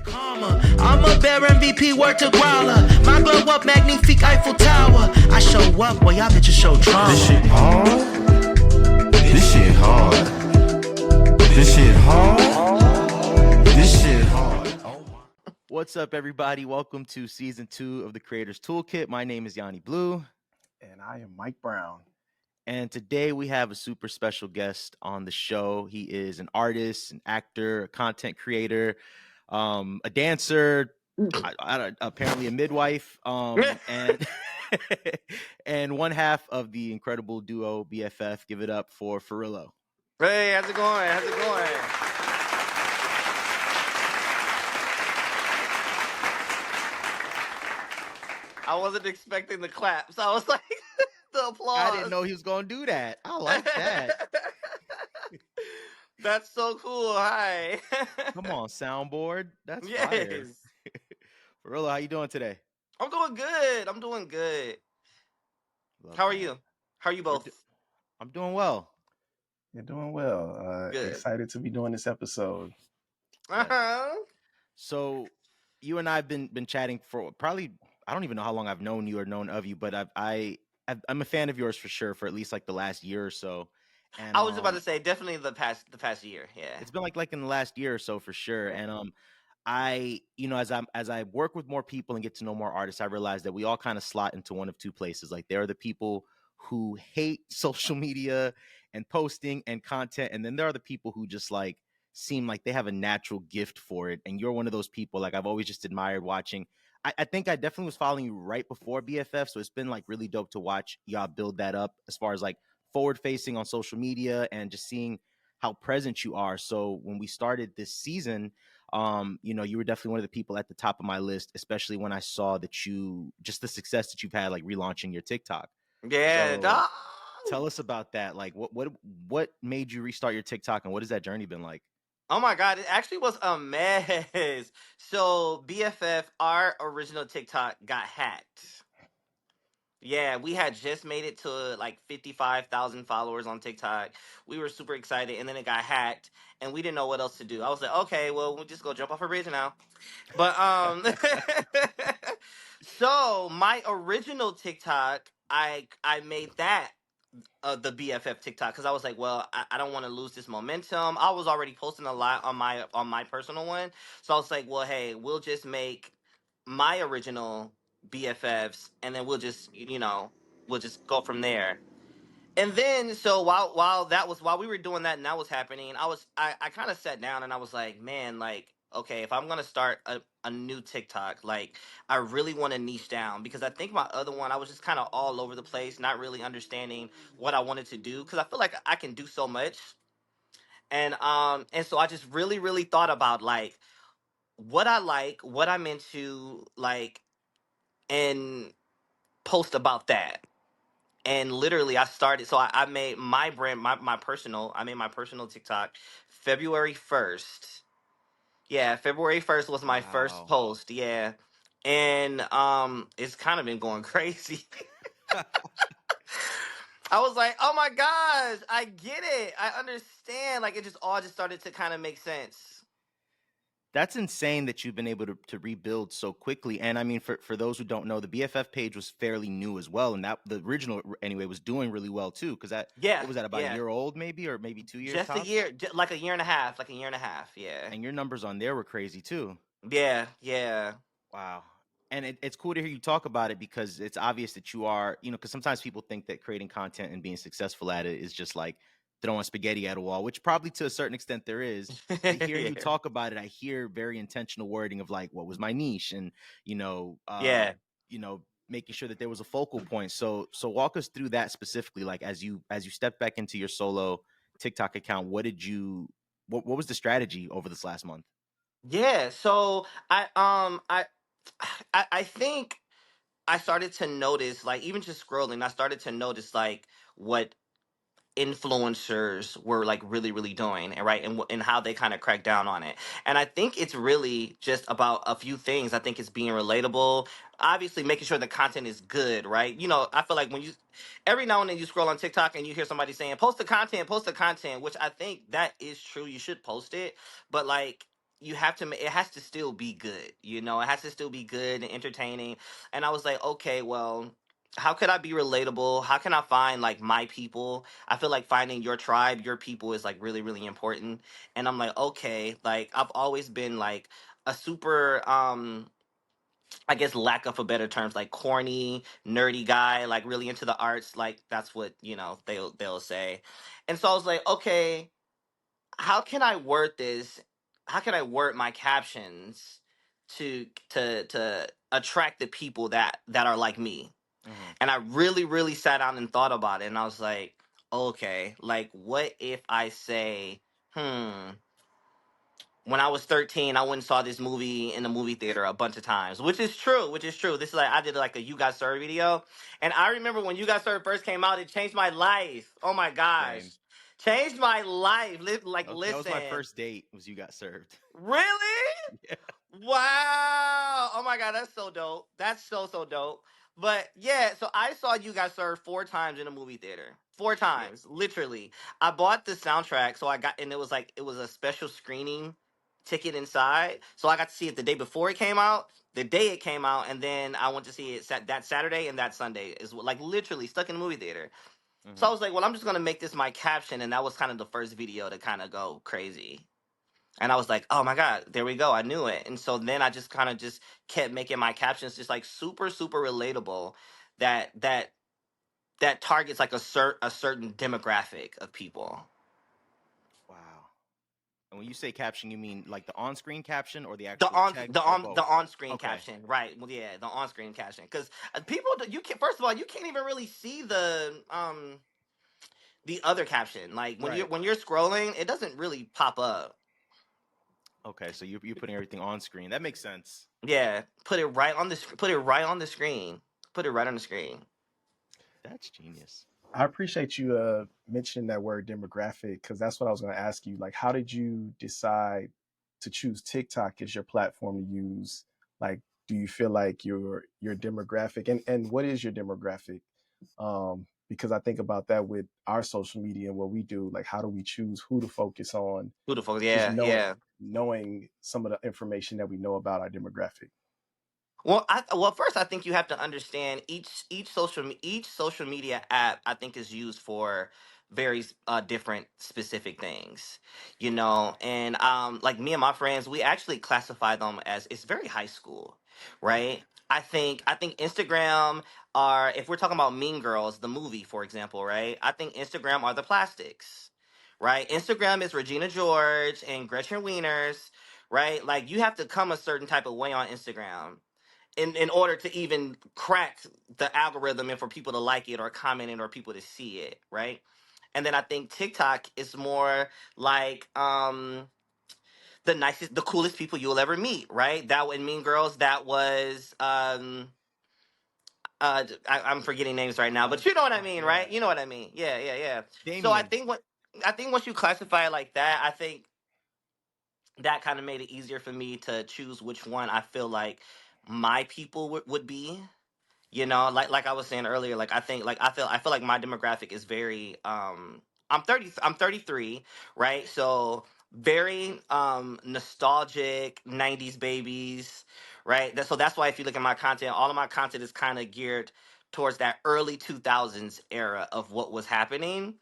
I'm a bear MVP, word to growler. My glow up, magnifique Eiffel Tower. I show up, well y'all bitches show trauma. This shit hard. This shit hard. This shit hard. This shit hard. What's up, everybody? Welcome to season 2 of the Creators Toolkit. My name is Yanni Blue. And I am Mike Brown. And today we have a super special guest on the show. He is an artist, an actor, a content creator, a dancer, apparently a midwife, and and one half of the incredible duo BFF. Give it up for Furillo. Hey, how's it going? How's it going? I wasn't expecting the claps. I was like, the applause. I didn't know he was going to do that. I like that. That's so cool. Hi. Come on, soundboard. That's yes. fire. Furillo, how you doing today? I'm doing good. How are you? How are you both? I'm doing well. You're doing well. Good. Excited to be doing this episode. Uh-huh. So you and I have been chatting for probably, I don't even know how long I've known you or known of you, but I'm a fan of yours for sure for at least like the last year or so. And I was about to say definitely the past year. Yeah. It's been like in the last year or so for sure. And I, as I work with more people and get to know more artists, I realize that we all kind of slot into one of two places. Like there are the people who hate social media and posting and content, and then there are the people who just like seem like they have a natural gift for it. And you're one of those people. Like I've always just admired watching. I think I definitely was following you right before BFF, so it's been like really dope to watch y'all build that up as far as like forward facing on social media and just seeing how present you are. So when we started this season, you were definitely one of the people at the top of my list, especially when I saw that just the success that you've had like relaunching your TikTok. Yeah. So, tell us about that. Like what made you restart your TikTok and what has that journey been like? Oh my God, it actually was a mess. So BFF, our original TikTok got hacked. Yeah, we had just made it to like 55,000 followers on TikTok. We were super excited, and then it got hacked, and we didn't know what else to do. I was like, okay, well, we'll just go jump off a bridge now. But so my original TikTok, I made that the BFF TikTok because I was like, well, I don't want to lose this momentum. I was already posting a lot on my personal one, so I was like, well, hey, we'll just make my original BFFs, and then we'll just go from there. And then so while we were doing that and that was happening, I kind of sat down and I was like, man, like, okay, if I'm gonna start a new TikTok, like I really want to niche down because I think my other one I was just kind of all over the place, not really understanding what I wanted to do because I feel like I can do so much. And so I just really thought about like what I like, what I'm into, like, and post about that. And literally I started, so I made my brand, I made my personal TikTok February 1st. Yeah, February 1st was my first post. Yeah. And it's kind of been going crazy. I was like, oh my gosh, I get it. I understand. Like it just all just started to kind of make sense. That's insane that you've been able to rebuild so quickly. And I mean, for those who don't know, the BFF page was fairly new as well. And that the original anyway was doing really well too. Because what was that, about a year old maybe, or maybe 2 years? Just tops? a year, like a year and a half, yeah. And your numbers on there were crazy too. Yeah. Wow. And it's cool to hear you talk about it because it's obvious that you are, because sometimes people think that creating content and being successful at it is just like throwing spaghetti at a wall, which probably to a certain extent there is. To hear you talk about it, I hear very intentional wording of like, what was my niche? And, making sure that there was a focal point. So walk us through that specifically. Like as you step back into your solo TikTok account, what was the strategy over this last month? Yeah. So I think I started to notice, like, even just scrolling, I started to notice like what influencers were like really doing, and right, and how they kind of crack down on it. And I think it's really just about a few things. I think it's being relatable, obviously making sure the content is good, right? I feel like when you every now and then you scroll on TikTok and you hear somebody saying post the content, which I think that is true, you should post it. But like, it has to still be good, you know, it has to still be good and entertaining. And I was like, okay, well, how could I be relatable? How can I find like my people? I feel like finding your tribe, your people is like really, really important. And I'm like, okay, like I've always been like a super I guess lack of a better terms, like corny, nerdy guy, like really into the arts, like that's what, you know, they'll say. And so I was like, okay, how can I word this? How can I word my captions to attract the people that are like me? Mhm. And I really, really sat down and thought about it, and I was like, okay, like what if I say, when I was 13, I went and saw this movie in the movie theater a bunch of times, which is true, which is true. This is like, I did like a You Got Served video. And I remember when You Got Served first came out, it changed my life. Oh my gosh. Same. Changed my life. Like, That was my listen, first date. Was You Got Served? really? Yeah. Wow. Oh my God, that's so dope. That's so dope. But yeah, so I saw You Got Served 4 times in a movie theater. Four Yeah. times, literally. I bought the soundtrack, so I got, and it was like, it was a special screening ticket inside. So I got to see it the day before it came out, the day it came out, and then I went to see it that Saturday and that Sunday. Is like literally stuck in the movie theater. So I Mhm. was like, well, I'm just gonna make this my caption, and that was kind of the first video to kind of go crazy. And I was like, oh my God, there we go. I knew it. And so then I just kind of just kept making my captions just like super, super relatable that that targets like a certain demographic of people. Wow. And when you say caption, you mean like the on-screen caption or the actual text or The both? on screen Okay. caption, right? Well, yeah, the on screen caption, because people you can, first of all, you can't even really see the other caption. Like Right. when you're scrolling, it doesn't really pop up. Okay. So you're putting everything on screen. That makes sense. Yeah, put it right on the put it right on the screen. Put it right on the screen. That's genius. I appreciate you mentioning that word demographic because that's what I was going to ask you. Like, how did you decide to choose TikTok as your platform to use? Like, do you feel like your demographic and what is your demographic? Because I think about that with our social media and what we do. Like, how do we choose who to focus on? Beautiful. Just Yeah, yeah. knowing some of the information that we know about our demographic. Well, first I think you have to understand each social media app I think is used for very different specific things, you know. And like me and my friends, we actually classify them as it's very high school, right? I think Instagram are, if we're talking about Mean Girls, the movie, for example, right? I think Instagram are the plastics, right? Instagram is Regina George and Gretchen Wieners, right? Like you have to come a certain type of way on Instagram in order to even crack the algorithm and for people to like it or comment it or people to see it, right? And then I think TikTok is more like the nicest, the coolest people you'll ever meet, right? That in Mean Girls, that was I'm forgetting names right now, but you know what I mean, Yeah. right? You know what I mean? Yeah, yeah, yeah. So Damien. I think once you classify it like that, I think that kind of made it easier for me to choose which one I feel like my people would be. You know, like I was saying earlier, like I think like I feel like my demographic is very I'm 33, right? So very nostalgic 90s babies, right? So that's why if you look at my content, all of my content is kind of geared towards that early 2000s era of what was happening.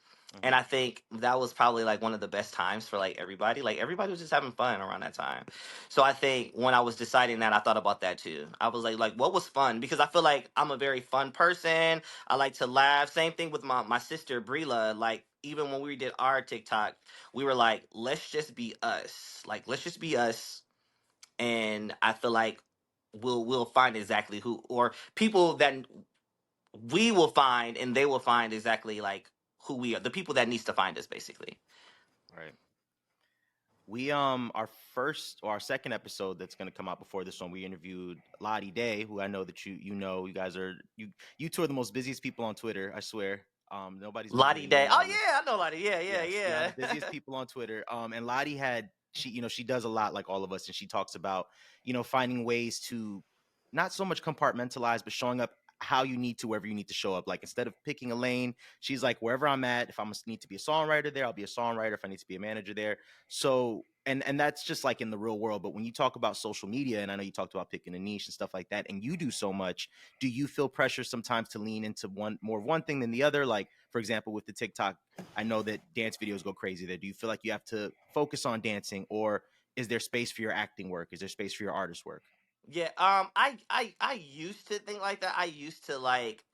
And Mhm. I think that was probably like one of the best times for like everybody. Like everybody was just having fun around that time. So I think when I was deciding that, I thought about that too. I was like what was fun? Because I feel like I'm a very fun person. I like to laugh. Same thing with my sister Brila. Like even when we did our TikTok, we were like, let's just be us. Like let's just be us. And I feel like we'll find exactly who, or people that we will find, and they will find exactly like who we are. The people that needs to find us, basically. Right. We our first or our second episode that's gonna come out before this one, we interviewed Lottie Day, who I know that you know. You guys are you two are the most busiest people on Twitter. I swear. Nobody's busier Lottie than Day. you, Oh Lottie. yeah, I know Lottie. Yeah, yeah, Yes, y'all the yeah. busiest people on Twitter. And Lottie had she does a lot like all of us, and she talks about finding ways to not so much compartmentalize, but showing up how you need to wherever you need to show up. Like instead of picking a lane, she's like wherever I'm at. If I must need to be a songwriter there, I'll be a songwriter. If I need to be a manager there, so and that's just like in the real world. But when you talk about social media, and I know you talked about picking a niche and stuff like that, and you do so much, do you feel pressure sometimes to lean into one thing than the other? Like, for example, with the TikTok, I know that dance videos go crazy there. Do you feel like you have to focus on dancing, or is there space for your acting work? Is there space for your artist work? Yeah, I used to think like that. I used to like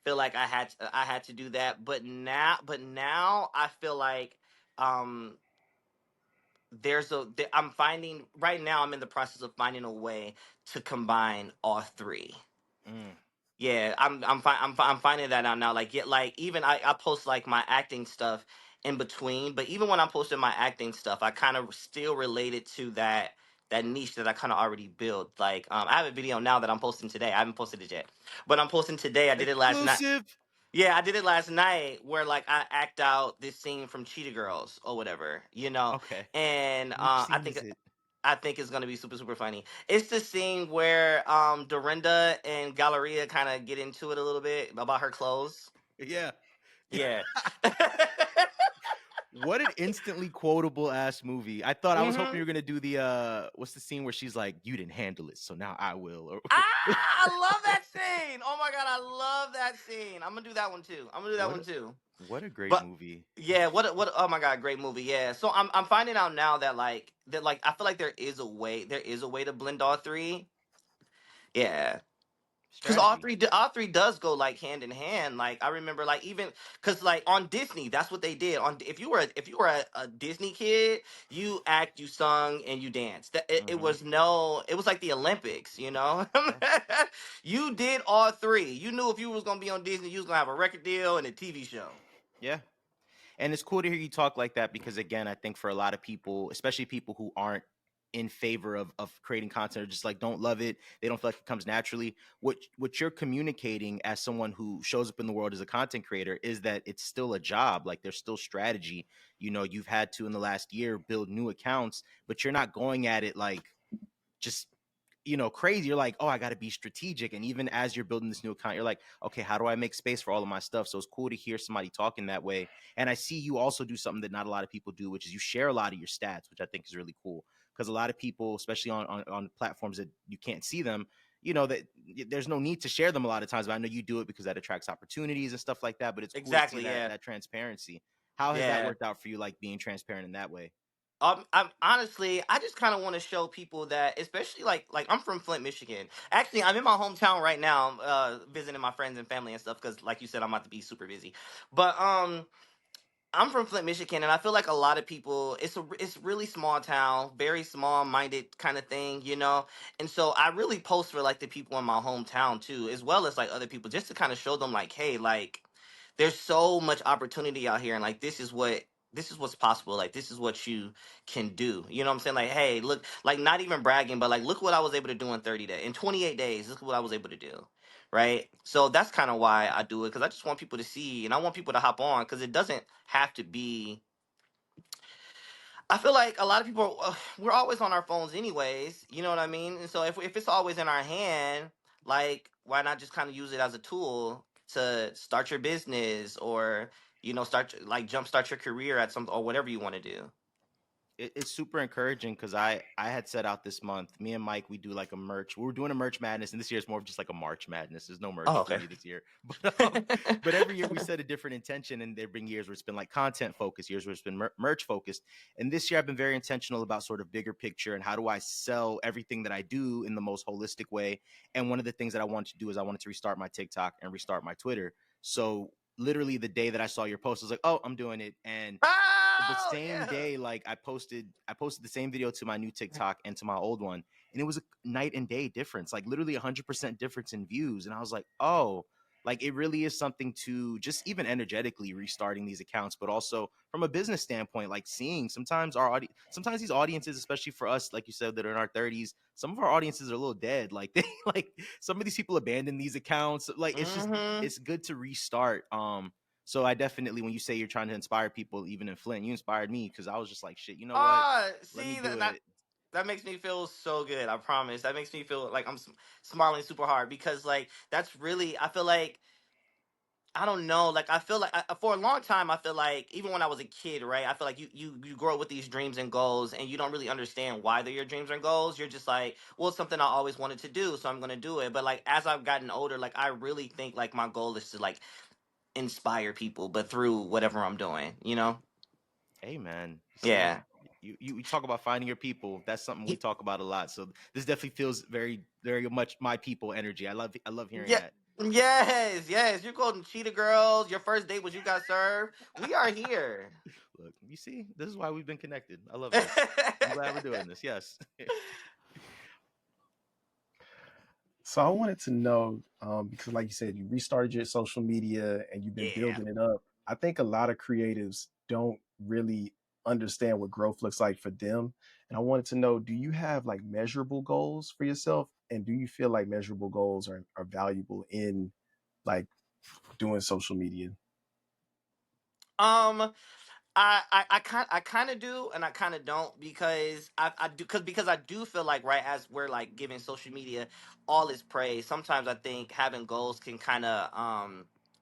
feel like I had to do that, but now I feel like um I'm finding right now I'm in the process of finding a way to combine all three. Mm, Yeah, I'm finding that out now. Like, get like even I post like my acting stuff in between, but even when I'm posting my acting stuff, I kind of still relate it to that niche that I kind of already built. Like, I have a video now that I'm posting today. I haven't posted it yet, but I'm posting today. I did it last night. exclusive. Yeah, I did it last night where like I act out this scene from Cheetah Girls or whatever, you know, Okay. and Which scene is it? I think it's gonna be super super funny. It's the scene where Dorinda and Galleria kind of get into it a little bit about her clothes. Yeah. Yeah. What an instantly quotable ass movie. I was hoping hmm you were gonna do the what's the scene where she's like, you didn't handle it, so now I will. Or I love that scene. Oh my god, I love that scene. I'm gonna do that one too. I'm gonna do that what one too. what a great But movie. yeah, what oh my god, great movie. Yeah. So I'm finding out now that like I feel like there is a way to blend all three. Yeah. Because Strategy. all three does go like hand in hand. Like I remember, like even because like on Disney, that's what they did. On if you were a Disney kid, you act, you sung, and you danced. It Hmm. was no, it was like the Olympics. You know, Yeah. you did all three. You knew if you was gonna be on Disney, you was gonna have a record deal and a TV show. Yeah. And it's cool to hear you talk like that because again, I think for a lot of people, especially people who aren't in favor of creating content or just like don't love it, they don't feel like it comes naturally. What you're communicating as someone who shows up in the world as a content creator is that it's still a job. Like there's still strategy. You know, you've had to in the last year build new accounts, but you're not going at it like just crazy. You're like, oh, I got to be strategic. And even as you're building this new account, you're like, okay, how do I make space for all of my stuff? So it's cool to hear somebody talking that way. And I see you also do something that not a lot of people do, which is you share a lot of your stats, which I think is really cool. Because a lot of people, especially on platforms that you can't see them, that there's no need to share them a lot of times. But I know you do it because that attracts opportunities and stuff like that. But it's cool to see Exactly. that Yeah. that transparency. How has that Yeah. worked out for you, like being transparent in that way? I'm honestly, I just kind of want to show people that, especially like I'm from Flint, Michigan. Actually, I'm in my hometown right now, visiting my friends and family and stuff. Because, like you said, I'm about to be super busy. But I'm from Flint, Michigan, and I feel like a lot of people. It's really small town, very small minded kind of thing, you know. And so I really post for like the people in my hometown too, as well as like other people, just to kind of show them like, hey, like there's so much opportunity out here, and like this is what's possible. Like this is what you can do. You know what I'm saying? Like, hey, look, like not even bragging, but like look what I was able to do in 30 days, in 28 days. Look what I was able to do. Right. So that's kind of why I do it, because I just want people to see and I want people to hop on, because it doesn't have to be. I feel like a lot of people, we're always on our phones anyways. You know what I mean? And so if it's always in our hand, like, why not just kind of use it as a tool to start your business, or, start like jumpstart your career at some, or whatever you want to do. It's super encouraging because I had set out this month. Me and Mike, we do like a merch. We were doing a merch madness, and this year is more of just like a March madness. There's no merch Oh, for okay. me this year, but every year we set a different intention, and there have been years where it's been like content focused, years where it's been merch focused. And this year I've been very intentional about sort of bigger picture and how do I sell everything that I do in the most holistic way. And one of the things that I wanted to do is I wanted to restart my TikTok and restart my Twitter. So literally the day that I saw your post, I was like, oh, I'm doing it, and the Oh, same yeah. day, like I posted the same video to my new TikTok and to my old one, and it was a night and day difference, like literally 100% difference in views. And I was like, oh, like it really is something to just even energetically restarting these accounts, but also from a business standpoint, like seeing sometimes sometimes these audiences, especially for us, like you said, that are in our 30s, some of our audiences are a little dead. Like they like some of these people abandon these accounts. Like Mm-hmm. it's good to restart. So I definitely, when you say you're trying to inspire people, even in Flint, you inspired me because I was just like, shit, you know what? Let me See do that it. that makes me feel so good. I promise. That makes me feel like I'm smiling super hard, because like that's really. I feel like I don't know. Like I feel like for a long time, I feel like even when I was a kid, right? I feel like you grow up with these dreams and goals, and you don't really understand why they're your dreams and goals. You're just like, well, it's something I always wanted to do, so I'm gonna do it. But like as I've gotten older, like I really think like my goal is to like inspire people, but through whatever I'm doing, you know? Hey man, see, Yeah. you talk about finding your people. That's something we talk about a lot. So this definitely feels very very much my people energy. I love hearing Yeah. that. Yes, yes. You're golden cheetah girls. Your first date was you got served. We are here. Look, you see, this is why we've been connected. I love this. I'm glad we're doing this. Yes. So I wanted to know, because like you said, you restarted your social media and you've been Yeah. building it up. I think a lot of creatives don't really understand what growth looks like for them. And I wanted to know, do you have like measurable goals for yourself? And do you feel like measurable goals are valuable in like doing social media? Um, I kind of do and I kind of don't because I do because I do feel like right as we're like giving social media all its praise, sometimes I think having goals can kind of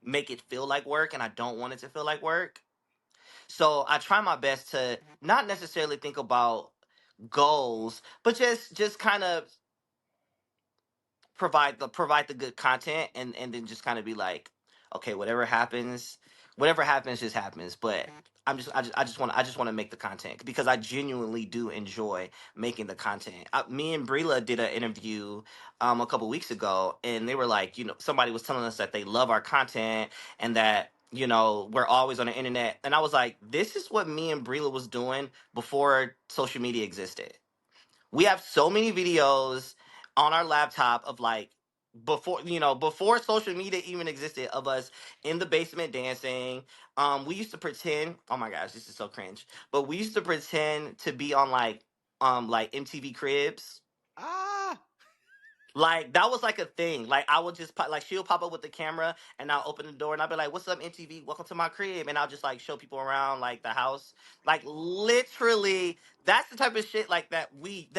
make it feel like work, and I don't want it to feel like work. So I try my best to not necessarily think about goals, but just kind of provide the good content, and then just kind of be like, okay, whatever happens just happens. But I just want to make the content because I genuinely do enjoy making the content. Me and Brila did an interview a couple weeks ago, and they were like, somebody was telling us that they love our content and that we're always on the internet, and I was like, this is what me and Brila was doing before social media existed. We have so many videos on our laptop of like before social media even existed, of us in the basement dancing. We used to pretend, oh my gosh, this is so cringe, but we used to pretend to be on like MTV Cribs. Ah, Like that was like a thing. Like I would just like she'll pop up with the camera, and I'll open the door and I'll be like, "What's up, MTV? Welcome to my crib." And I'll just like show people around like the house. Like literally, that's the type of shit like that we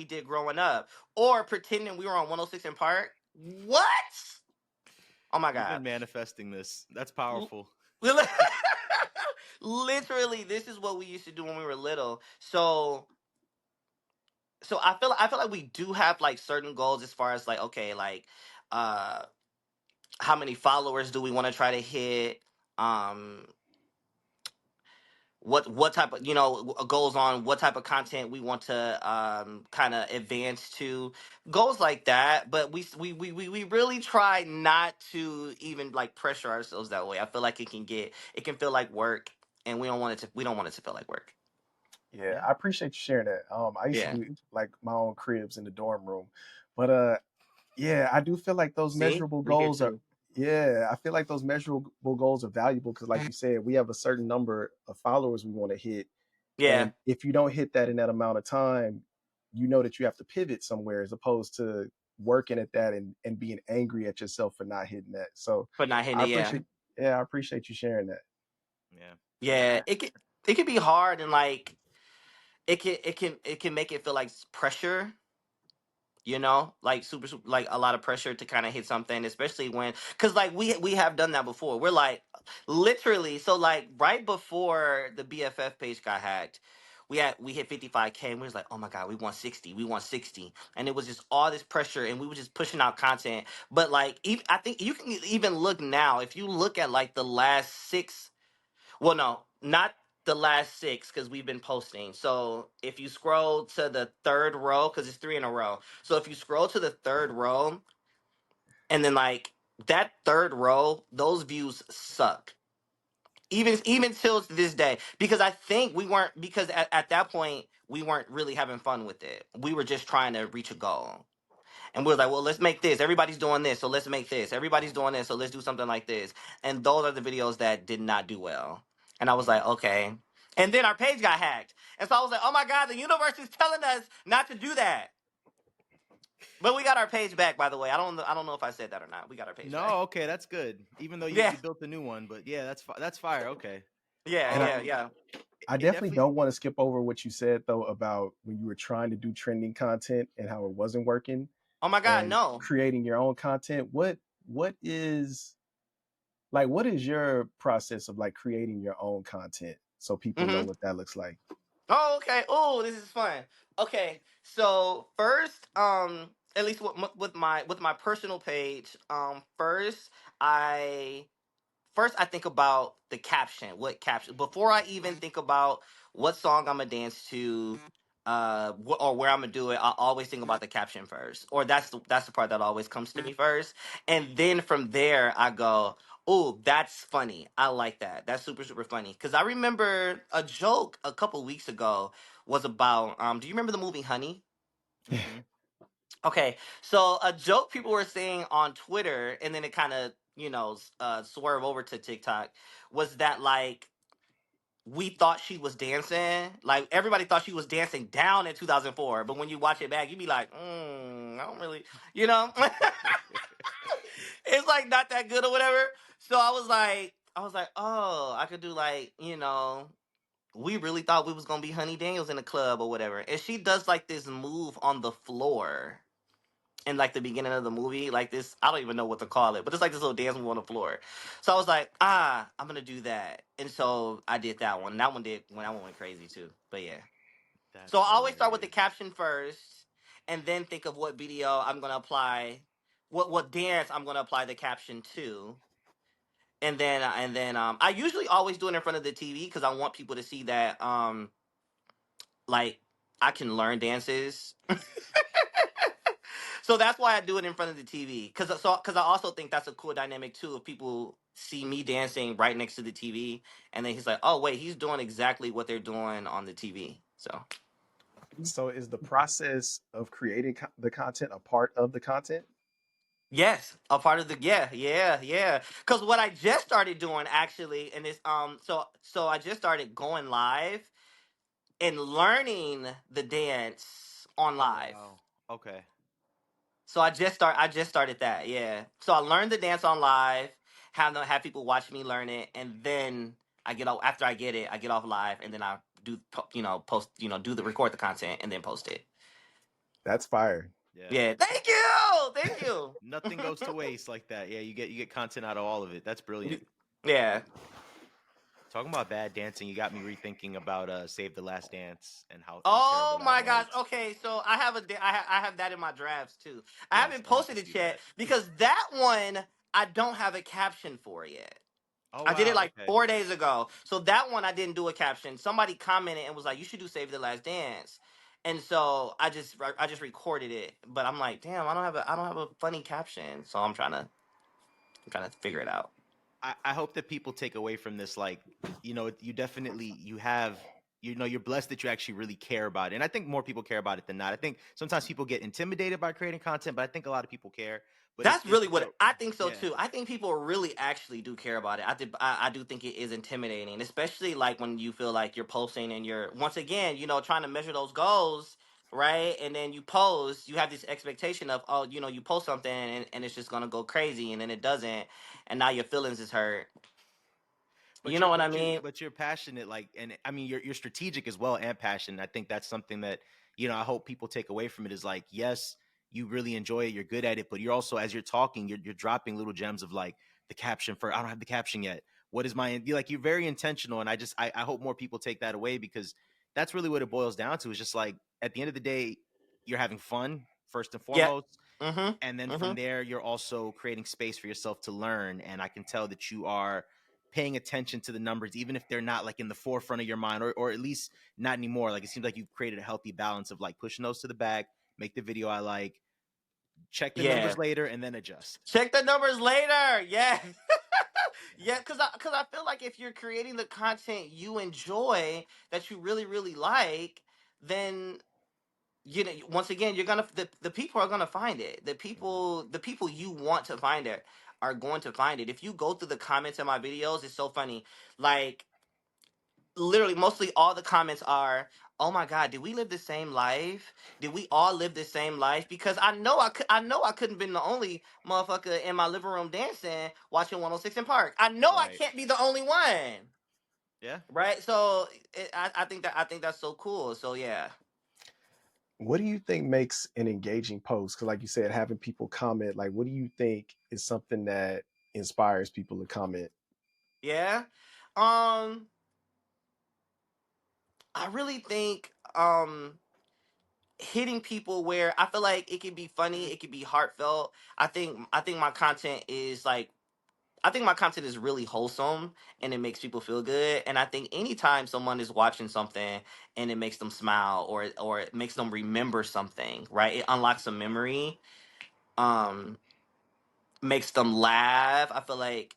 did growing up, or pretending we were on 106 in Park. What? Oh my you've been god! manifesting this. That's L- powerful. Literally, this is what we used to do when we were little. So I feel like we do have like certain goals as far as like, okay, like uh how many followers do we want to try to hit, um what type of goals on what type of content we want to kind of advance to, goals like that. But we really try not to even like pressure ourselves that way. I feel like it can feel like work, and we don't want it to feel like work. Yeah, Yeah. I appreciate you sharing that. I used to Yeah. do like my own cribs in the dorm room, but yeah, I do feel like those See, measurable we here goals are, too. yeah, I feel like those measurable goals are valuable because, like you said, we have a certain number of followers we want to hit. Yeah. And if you don't hit that in that amount of time, you know that you have to pivot somewhere as opposed to working at that and being angry at yourself for not hitting that. So But not hitting I it. Yeah. appreciate, yeah, I appreciate you sharing that. Yeah. Yeah. It can be hard, and like it can make it feel like pressure, like super like a lot of pressure to kind of hit something, especially when, because like we have done that before. We're like literally, so like right before the BFF page got hacked, we hit 55K, and we was like, oh my god, we want 60, and it was just all this pressure, and we were just pushing out content. But like I think you can even look now, if you look at like the last 6, well, no, not the last 6, because we've been posting. So if you scroll to the third row, because it's 3 in a row. So if you scroll to the third row, and then like that third row, those views suck. Even till this day, because I think we weren't, because at that point we weren't really having fun with it. We were just trying to reach a goal. And we were like, well, let's make this. Everybody's doing this, so let's make this. Everybody's doing this, so let's do something like this. And those are the videos that did not do well. And I was like, okay. And then our page got hacked. And so I was like, oh my God, the universe is telling us not to do that. But we got our page back, by the way. I don't know if I said that or not. We got our page back. No, okay, that's good. Even though you, Yeah. you built a new one, but yeah, that's fire. Okay. Yeah, And yeah, Um, yeah. I it definitely definitely. don't want to skip over what you said though about when you were trying to do trending content and how it wasn't working Oh my God, and no. creating your own content. What is Like, what is your process of like creating your own content so people know Mm-hmm. what that looks like? Oh, okay. Oh, this is fun. Okay, so first, at least with my personal page, I first I think about the caption. What caption? Before I even think about what song I'm gonna dance to, or where I'm gonna do it, I always think about the caption first. Or that's the part that always comes to me first, and then from there I go, "Oh, that's funny. I like that. That's super super funny." Because I remember a joke a couple weeks ago was about. Do you remember the movie Honey? Hmm. Okay, so a joke people were saying on Twitter, and then it kind of swerve over to TikTok, was that like we thought she was dancing, like everybody thought she was dancing down in 2004, but when you watch it back, you be like, I don't really, you know, it's like not that good or whatever. So I was like, oh, I could do like we really thought we was gonna be Honey Daniels in the club or whatever, and she does like this move on the floor in like the beginning of the movie, like this, I don't even know what to call it, but it's like this little dance move on the floor. So I was like, I'm gonna do that, and so I did that one. That one went crazy too. But yeah, so That's I always start with the hilarious. caption first, and then think of what video I'm gonna apply, what dance I'm gonna apply the caption to, and then I usually always do it in front of the TV because I want people to see that like I can learn dances. So that's why I do it in front of the TV. Cause I also think that's a cool dynamic too. If people see me dancing right next to the TV, and then he's like, "Oh wait, he's doing exactly what they're doing on the TV." So So is the process of creating the content a part of the content? yes, a part of the yeah. Cause what I just started doing actually, and it's so I just started going live and learning the dance on Oh live. wow. Okay. So I just started that, yeah. So I learned the dance on live, have people watch me learn it, and then I get off after I get it, I get off live, and then I post, do the record the content and then post it. That's fire. Yeah. Yeah, thank you. Nothing goes to waste like that. Yeah, you get content out of all of it. That's brilliant. Yeah. Talking about bad dancing, you got me rethinking about Save the Last Dance and how Oh terrible that my was. gosh. Okay, so I have I have that in my drafts too. I Yes, haven't I have to posted it see yet that. because that one I don't have a caption for yet. Oh I did it wow, like okay. 4 days ago. So that one I didn't do a caption. Somebody commented and was like, "You should do Save the Last Dance," and so I just recorded it. But I'm like, damn, I don't have a funny caption. So I'm trying to figure it out. I hope that people take away from this, like, you definitely you have, you're blessed that you actually really care about it. And I think more people care about it than not. I think sometimes people get intimidated by creating content, but I think a lot of people care. But That's really it's a what I think so yeah. too. I think people really actually do care about it. I do think it is intimidating, especially like when you feel like you're posting and you're once again, trying to measure those goals, right? And then you post, you have this expectation of, oh, you post something and it's just gonna go crazy, and then it doesn't, and now your feelings is hurt. You But know you're what I but you mean? but you're passionate, like, and I mean you're strategic as well and passionate. I think that's something that I hope people take away from it is like, yes, you really enjoy it, you're good at it, but you're also, as you're talking, you're dropping little gems of like the caption for, I don't have the caption yet. What is my, you like, you're very intentional, and I hope more people take that away, because that's really what it boils down to. Is just like, at the end of the day, you're having fun first and Yeah. foremost, and then from Mm-hmm. there you're also creating space for yourself to learn. And I can tell that you are paying attention to the numbers, even if they're not like in the forefront of your mind, or at least not anymore. Like, it seems like you've created a healthy balance of like pushing those to the back, make the video I like, check the Yeah. numbers later, and then adjust. Check the numbers later. Yeah. Yeah, cause I feel like if you're creating the content you enjoy that you really really like, then once again you're gonna the people are gonna find it. The people you want to find it are going to find it. If you go through the comments in my videos, it's so funny. Like literally, mostly all the comments are, "Oh my God, did we live the same life? Did we all live the same life?" Because I know I couldn't been the only motherfucker in my living room dancing, watching 106 in Park. I know I Right. can't be the only one, Yeah. right? So I think that's so cool. So yeah. What do you think makes an engaging post? Because, like you said, having people comment, like, what do you think is something that inspires people to comment? Yeah. I really think hitting people where I feel like it can be funny, it can be heartfelt. I think my content is like I think my content is really wholesome and it makes people feel good. And I think anytime someone is watching something and it makes them smile or it makes them remember something, right? It unlocks a memory, um, makes them laugh. I feel like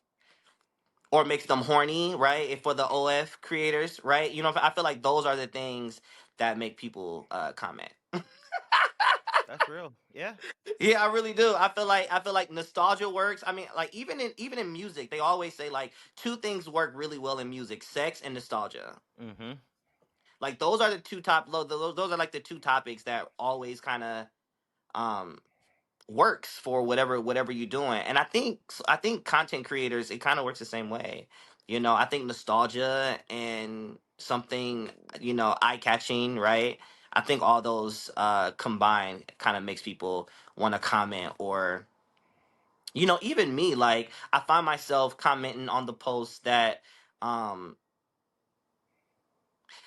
or makes them horny, right? If for the OF creators, right? You know, I feel like those are the things that make people comment. That's real. Yeah. Yeah, I really do. I feel like nostalgia works. I mean, like even in music, they always say like two things work really well in music: sex and nostalgia. Mm-hmm. Like those are the two top. Those are like the two topics that always kind of um works for whatever you're doing. And I think content creators, it kind of works the same way. You know, I think nostalgia and something, eye catching, right? I think all those combined kind of makes people want to comment. Or even me, like I find myself commenting on the posts that um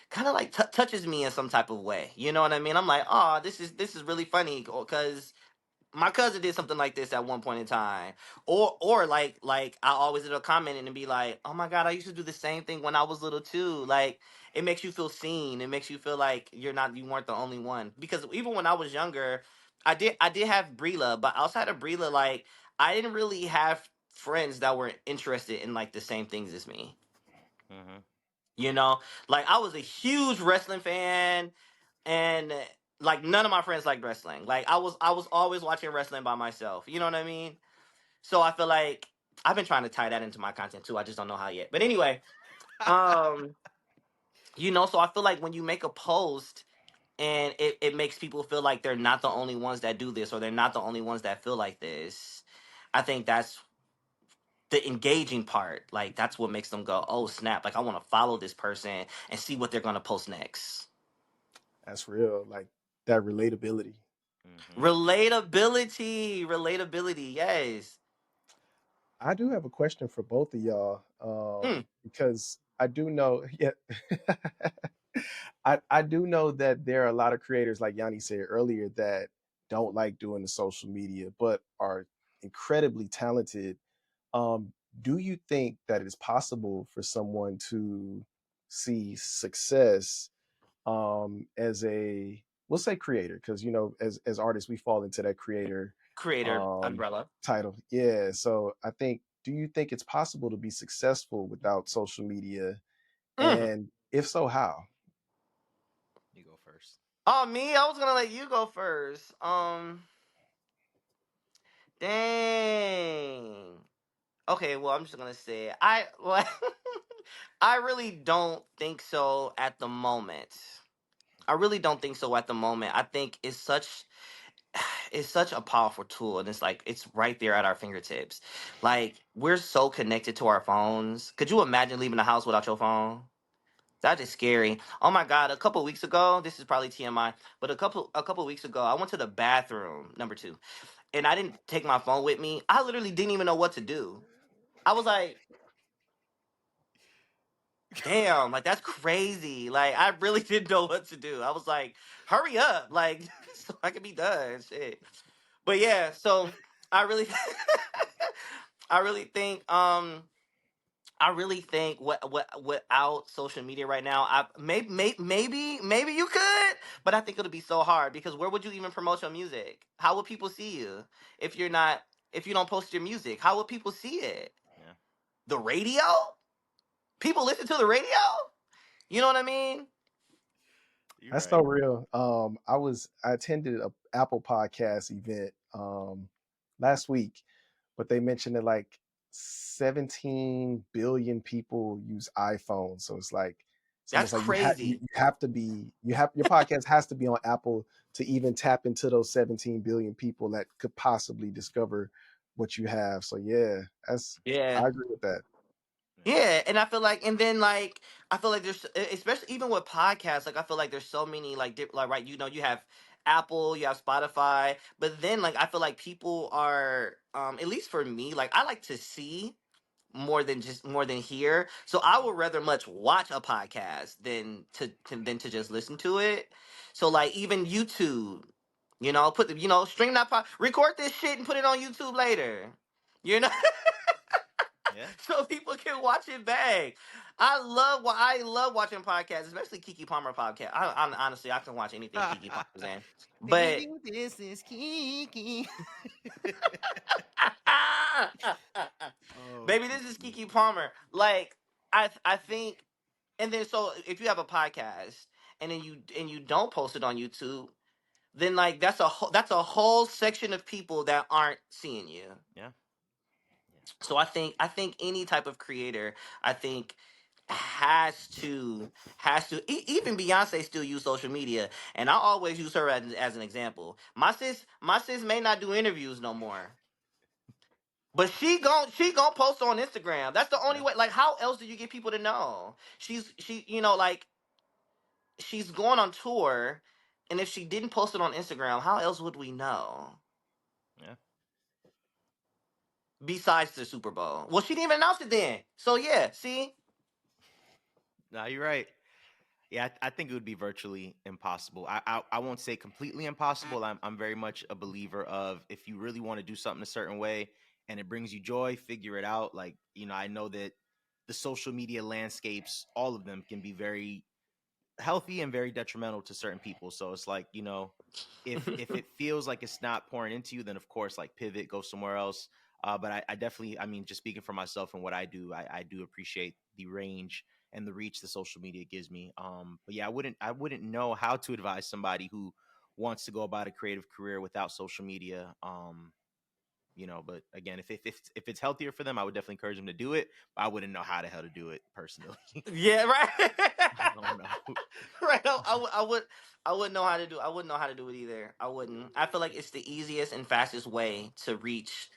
kind of like touches me in some type of way. You know what I mean? I'm like, oh, this is really funny because my cousin did something like this at one point in time. Or like I always end up commenting and be like, oh my god, I used to do the same thing when I was little too. Like it makes you feel seen. It makes you feel like you weren't the only one. Because even when I was younger, I did have Brila, but outside of Brila, like I didn't really have friends that were interested in like the same things as me. Mm-hmm. You know, like I was a huge wrestling fan, and like none of my friends liked wrestling. Like I was always watching wrestling by myself. You know what I mean? So I feel like I've been trying to tie that into my content too. I just don't know how yet. But anyway, um, so I feel like when you make a post and it makes people feel like they're not the only ones that do this or they're not the only ones that feel like this. I think that's the engaging part. Like that's what makes them go, oh snap! Like I want to follow this person and see what they're gonna post next. That's real. Like that relatability. Mm-hmm. Relatability. Yes. I do have a question for both of y'all, Mm, because I do know, yeah, I do know that there are a lot of creators, like Yanni said earlier, that don't like doing the social media, but are incredibly talented. Um, do you think that it is possible for someone to see success as a, we'll say creator, because as artists we fall into that creator creator um umbrella. title. Yeah, so I think, do you think it's possible to be successful without social media, Mm. and if so, how? You go first. Oh, me? I was gonna let you go first. Dang. Okay, well, I'm just gonna say it. I really don't think so at the moment. I really don't think so at the moment. I think it's such a powerful tool, and it's like it's right there at our fingertips. Like we're so connected to our phones. Could you imagine leaving the house without your phone? That is scary. Oh my god! A couple weeks ago, this is probably TMI, but a couple weeks ago, I went to the bathroom, number two, and I didn't take my phone with me. I literally didn't even know what to do. I was like, damn, like that's crazy. Like I really didn't know what to do. I was like, hurry up, like so I can be done. Shit. But yeah, so I really, I really think, what without social media right now, maybe you could, but I think it'll be so hard because where would you even promote your music? How would people see you if you're not if you don't post your music? How would people see it? Yeah. The radio? People listen to the radio? You know what I mean? You're That's so right. real. I attended a Apple podcast event last week, but they mentioned that like 17 billion people use iPhones. So it's That's almost like crazy. you have to be, you have, your podcast has to be on Apple to even tap into those 17 billion people that could possibly discover what you have. So yeah, Yeah. I agree with that. Yeah. Yeah, and I feel like, and then like, I feel like there's, especially even with podcasts, like I feel like there's so many like, right, you have Apple, you have Spotify. But then like I feel like people are at least for me, like I like to see more than hear. So I Mhm. would rather much watch a podcast than to just listen to it. So like even YouTube, put the stream that record this shit and put it on YouTube later. You know, Yeah. so people can watch it back. I love watching podcasts, especially Kiki Palmer podcast. I'm honestly I can watch anything Kiki Palmer's in, but Baby, this is Kiki. Oh, baby, this is Kiki. Kiki Palmer. Like I think, and then so if you have a podcast and you don't post it on YouTube, then like that's a whole section of people that aren't seeing you. Yeah. So I think any type of creator, I think even Beyonce still use social media, and I always use her as an example. My sis may not do interviews no more, but she gon' post on Instagram. That's the only Yeah. way. Like, how else do you get people to know? Like she's going on tour, and if she didn't post it on Instagram, how else would we know? Yeah. Besides the Super Bowl. Well, she didn't even announce it then. So yeah, see? No, you're right. Yeah, I think it would be virtually impossible. I won't say completely impossible. I'm very much a believer of if you really want to do something a certain way and it brings you joy, figure it out. Like, I know that the social media landscapes, all of them can be very healthy and very detrimental to certain people. So it's like, if it feels like it's not pouring into you, then of course, like pivot, go somewhere else. But I definitely, I mean, just speaking for myself and what I do, I do appreciate the range and the reach the social media gives me. But yeah, I wouldn't know how to advise somebody who wants to go about a creative career without social media. But again, if it's healthier for them, I would definitely encourage them to do it. But I wouldn't know how the hell to do it personally. Yeah, right. I don't know. Right. I wouldn't know how to do. I wouldn't know how to do it either. I wouldn't. I feel like it's the easiest and fastest way to reach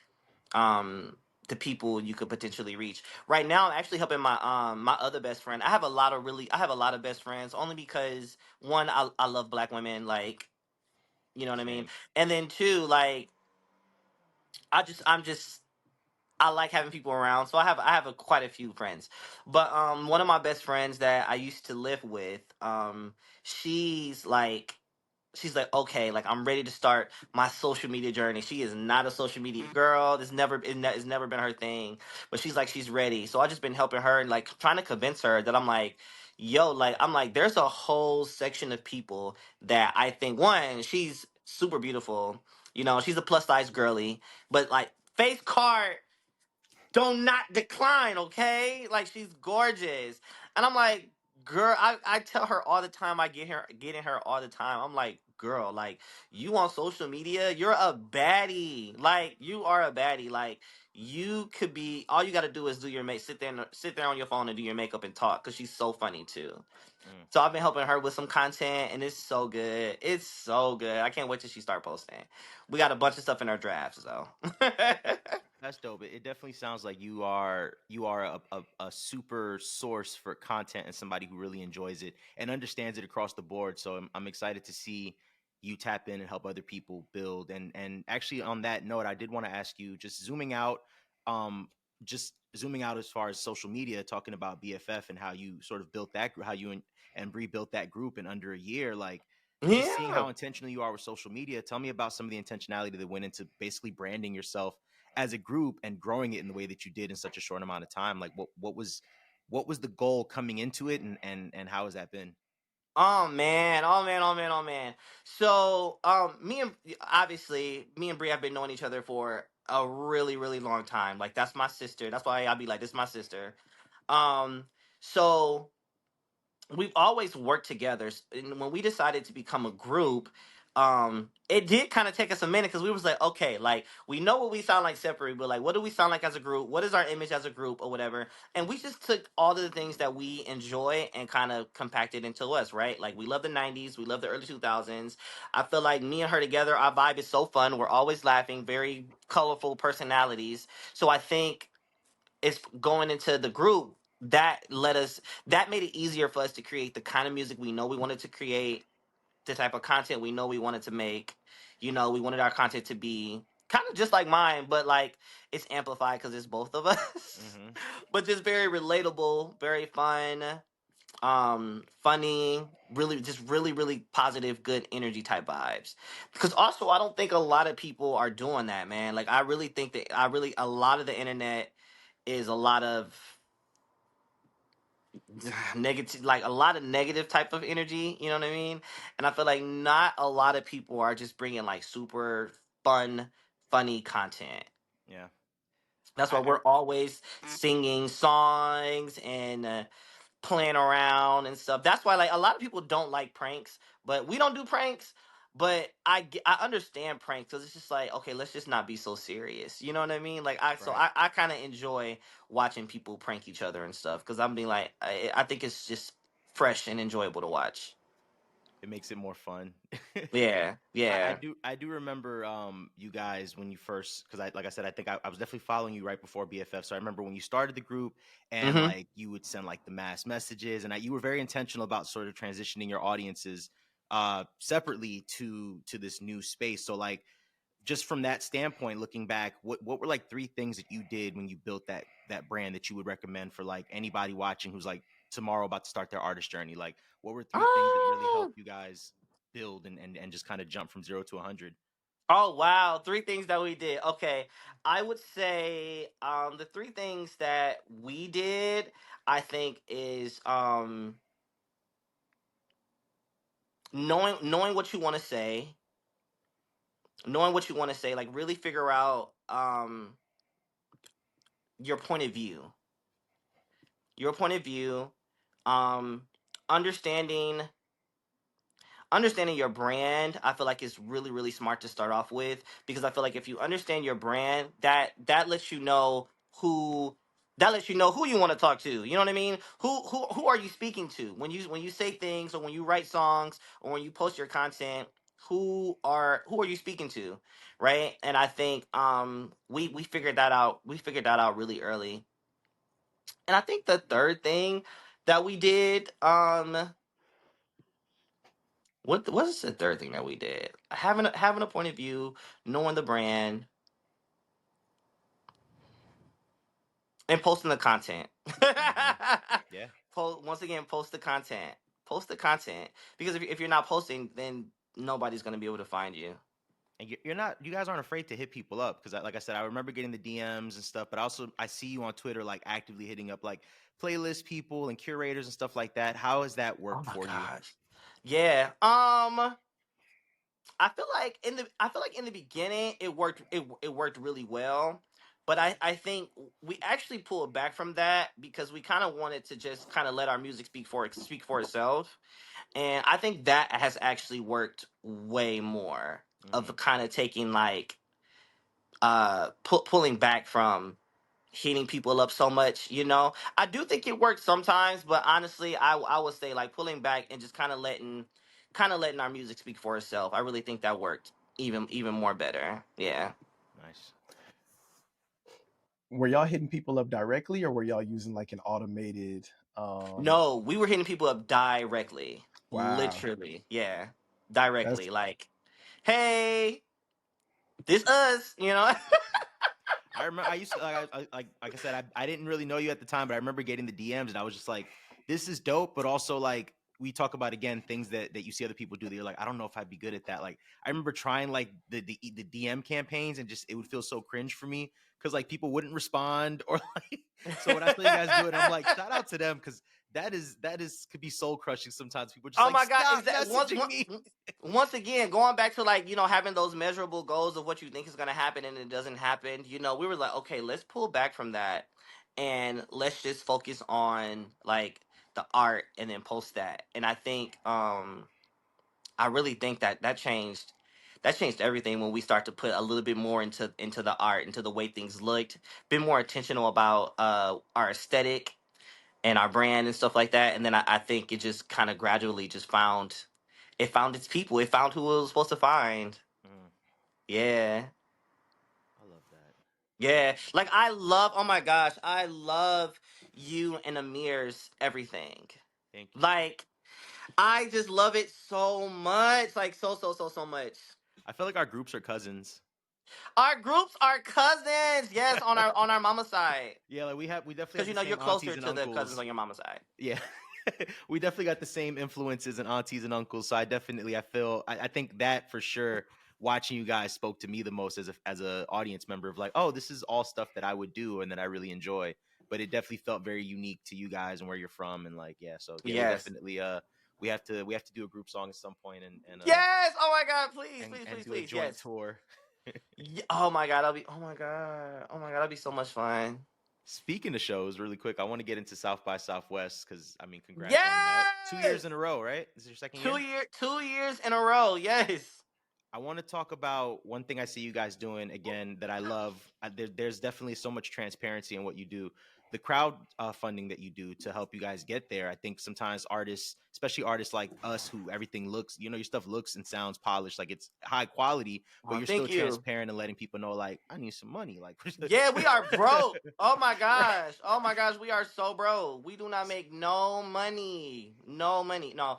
um the people you could potentially reach. Right now, I'm actually helping my other best friend. I have a lot of best friends only because one, I love black women, like you know what I mean, Same. and then two, like I'm just I like having people around, so I have quite a few friends. But one of my best friends that I used to live with, she's like she's like, okay, like I'm ready to start my social media journey. She is not a social media girl. It's never been her thing. But she's like, she's ready. So I just been helping her and like trying to convince her that I'm like, yo, like I'm like, there's a whole section of people that I think one, she's super beautiful. She's a plus size girly, but like face card don't not decline, okay? Like she's gorgeous. And I'm like, girl, I tell her all the time, I getting her all the time. I'm like, girl, like you on social media, you're a baddie. Like you are a baddie. Like you could be all you gotta do is do your make sit there on your phone and do your makeup and talk because she's so funny too. Mm. So I've been helping her with some content and it's so good. It's so good. I can't wait till she start posting. We got a bunch of stuff in our drafts, so That's dope. It definitely sounds like you are a super source for content and somebody who really enjoys it and understands it across the board. So I'm excited to see you tap in and help other people build. And actually on that note, I did want to ask you, um, just zooming out as far as social media, talking about BFF and how you sort of built that, how you and Bree built that group in under a year. Like just seeing yeah. how intentional you are with social media. Tell me about some of the intentionality that went into basically branding yourself as a group and growing it in the way that you did in such a short amount of time. Like what was the goal coming into it, and how has that been? Oh man, oh man, oh man, oh man. So, me and Brie have been knowing each other for a really, really long time. Like that's my sister. That's why I'll be like, this is my sister. Um, so we've always worked together. And when we decided to become a group, it did kind of take us a minute because we was like, okay, like we know what we sound like separate, but like what do we sound like as a group? What is our image as a group or whatever? And we just took all of the things that we enjoy and kind of compacted into us, right? Like we love the 90s, we love the early 2000s. I feel like me and her together, our vibe is so fun. We're always laughing, very colorful personalities. So I think it's going into the group that made it easier for us to create the kind of music we know we wanted to create, the type of content we know we wanted to make. You know, we wanted our content to be kind of just like mine, but like it's amplified because it's both of us. Mm-hmm. But just very relatable, very fun, funny, really just really positive, good energy type vibes. Because also I don't think a lot of people are doing that, man. Like I really think that a lot of the internet is a lot of negative, like a lot of negative type of energy, you know what I mean? And I feel like not a lot of people are just bringing like super fun, funny content. Yeah. That's why we're always singing songs and playing around and stuff. That's why like a lot of people don't like pranks, but we don't do pranks. But I understand pranks because it's just like, okay, let's just not be so serious. You know what I mean? Like Right. I kind of enjoy watching people prank each other and stuff because I'm being like I think it's just fresh and enjoyable to watch. It makes it more fun. Yeah, I yeah. do remember you guys when you first, because I, like I said, I think I was definitely following you right before BFF. So I remember when you started the group and Mm-hmm. like you would send like the mass messages, and you were very intentional about sort of transitioning your audiences separately to this new space. So like just from that standpoint, looking back, what were like three things that you did when you built that brand that you would recommend for like anybody watching who's like tomorrow about to start their artist journey? Like what were three things that really helped you guys build and just kind of jump from 0 to 100? Oh wow, three things that we did. Okay. I would say the three things that we did I think is knowing what you want to say, like really figure out your point of view. Your point of view, um understanding understanding your brand. I feel like it's really smart to start off with because I feel like if you understand your brand, that lets you know who who you want to talk to. You know what I mean? Who are you speaking to when you say things or when you write songs or when you post your content? Who are you speaking to, right? And I think we figured that out. We figured that out really early. And I think the third thing that we did what is the third thing that we did? Having a point of view, knowing the brand, and posting the content. Mm-hmm. Yeah. Once again, post the content. Post the content because if you're not posting, then nobody's gonna be able to find you. And you're not, you guys aren't afraid to hit people up because like I said, I remember getting the DMs and stuff, but also I see you on Twitter like actively hitting up like playlist people and curators and stuff like that. How has that Oh worked my for you? gosh. Yeah. I feel like in the beginning it worked really well. But I think we actually pulled back from that because we kind of wanted to just kind of let our music speak for itself. And I think that has actually worked way more Mm-hmm. of kind of taking like pulling back from hitting people up so much, you know. I do think it works sometimes, but honestly, I would say like pulling back and just kind of letting our music speak for itself. I really think that worked even more better. Yeah. Nice. Were y'all hitting people up directly, or were y'all using like an automated? No, we were hitting people up directly. Wow, Literally. Yeah. that's Directly. Like, "Hey, this us," you know? I remember I used to like I said, I didn't really know you at the time, but I remember getting the DMs and I was just like, this is dope, but also like we talk about again things that you see other people do that you're like, I don't know if I'd be good at that. Like I remember trying like the DM campaigns and just it would feel so cringe for me because like people wouldn't respond or like so when I saw you guys do it, I'm like, shout out to them because that is could be soul crushing sometimes. People are just Oh like, my God! stop Is that messaging me. once again going back to like having those measurable goals of what you think is going to happen and it doesn't happen? You know, we were like, okay, let's pull back from that and let's just focus on like the art and then post that. And I think I really think that changed everything when we start to put a little bit more into the art, into the way things looked, been more intentional about our aesthetic and our brand and stuff like that. And then I think it just kind of gradually just found its people. It found who it was supposed to find. Mm, Yeah. I love that. Yeah. Like oh my gosh, I love you and Amir's everything. Thank you. Like I just love it so much, like so much. I feel like our groups are cousins. Our groups are cousins. Yes, on our mama's side, Yeah, like we definitely because have you the know you're same aunties closer and to the cousins uncles. on your mama's side. Yeah. We definitely got the same influences and aunties and uncles. So I think that for sure watching you guys spoke to me the most as a audience member of like, oh, this is all stuff that I would do and that I really enjoy. But it definitely felt very unique to you guys and where you're from. And like, yeah, so yeah, we Yes. definitely we have to do a group song at some point Yes. Oh my God! Please, please, and please, do a please. joint Yes. tour. Oh my God! I'll be. Oh my God! Oh my God! That'll be so much fun. Speaking of shows, really quick, I want to get into South by Southwest because I mean, congrats on that. 2 years Yes. in a row, right? This is your second year? 2 years in a row. Yes. I want to talk about one thing I see you guys doing again that I love. There's definitely so much transparency in what you do. The crowd funding that you do to help you guys get there. I think sometimes artists, especially artists like us, who everything looks, your stuff looks and sounds polished, like it's high quality, but Oh, you're still thank you. transparent and letting people know, like, I need some money. Like, Yeah, we are broke. Oh my right. gosh. Oh my gosh, we are so broke. We do not make no money. No money. No.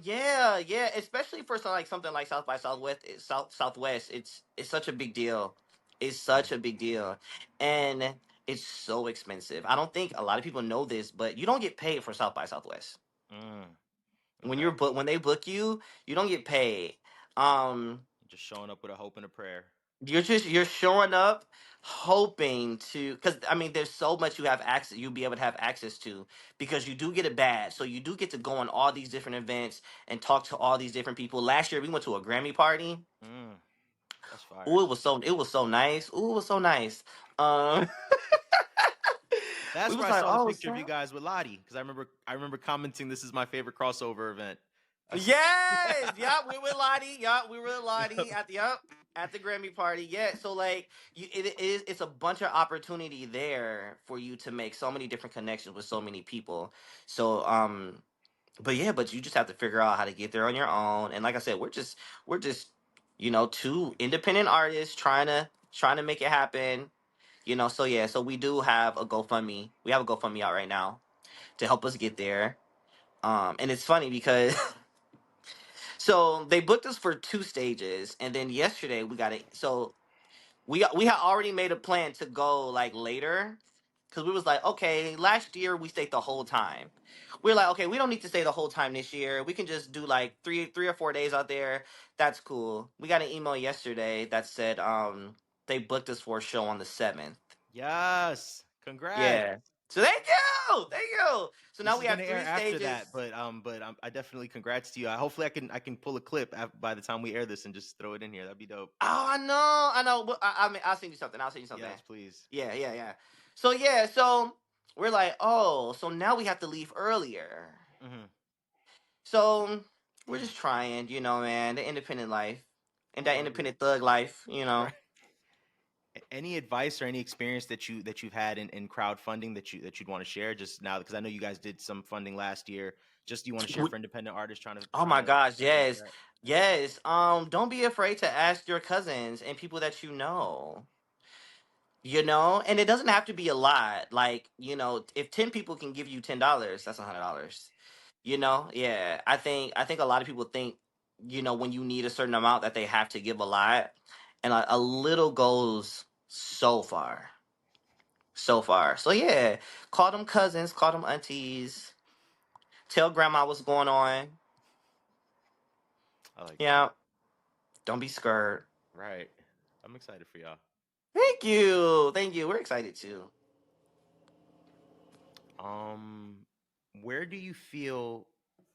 Yeah, yeah. Especially for something like South by Southwest, Southwest. It's such a big deal. It's such a big deal, and it's so expensive. I don't think a lot of people know this, but you don't get paid for South by Southwest. Mm, When okay. when they book you, you don't get paid. Um, Just showing up with a hope and a prayer. you're showing up hoping to, because I mean there's so much you'll be able to have access to, because you do get a badge, so you do get to go on all these different events and talk to all these different people. Last year we went to a Grammy party. Mm, that's fire. Oh, it was so nice. Oh, it was so nice. um we That's where was I like, saw the oh picture of you snap. guys with Lottie because I remember commenting this is my favorite crossover event. Yes, yeah, we were Lottie. Yeah, we were Yep. Lottie at the Grammy party. Yeah, so like it's a bunch of opportunity there for you to make so many different connections with so many people. So but yeah, but you just have to figure out how to get there on your own. And like I said, we're just two independent artists trying to make it happen. So yeah, so we do have a GoFundMe. We have a GoFundMe out right now to help us get there. And it's funny because so they booked us for 2 stages, and then yesterday we got it. So we had already made a plan to go like later, because we was like, okay, last year we stayed the whole time. We're like, okay, we don't need to stay the whole time this year. We can just do like three or 4 days out there. That's cool. We got an email yesterday that said they booked us for a show on the 7th. Yes. Congrats. Yeah. So thank you. So This now is we have gonna air three after stages. that, but I definitely congrats to you. Hopefully I can pull a clip by the time we air this and just throw it in here. That'd be dope. Oh, I know. But I mean, I'll send you something. I'll send you something. Yes, please. Yeah, yeah, yeah. So we're like, oh, so now we have to leave earlier. Hmm. So we're just trying, man, the independent life and that Love it. independent thug life. Right. Any advice or any experience that you've had in crowdfunding that you'd want to share just now because I know you guys did some funding last year. Just you want to share We- for independent artists trying to Oh my gosh, start where yes, they're at. yes. Don't be afraid to ask your cousins and people that you know. And it doesn't have to be a lot. Like, if 10 people can give you $10, that's $100. Yeah. I think a lot of people think, when you need a certain amount that they have to give a lot, and a little goes so far, so far. So yeah, call them cousins, call them aunties, tell grandma what's going on. I like that. Yeah, don't be scared. Right. I'm excited for y'all. Thank you. We're excited too. Um, where do you feel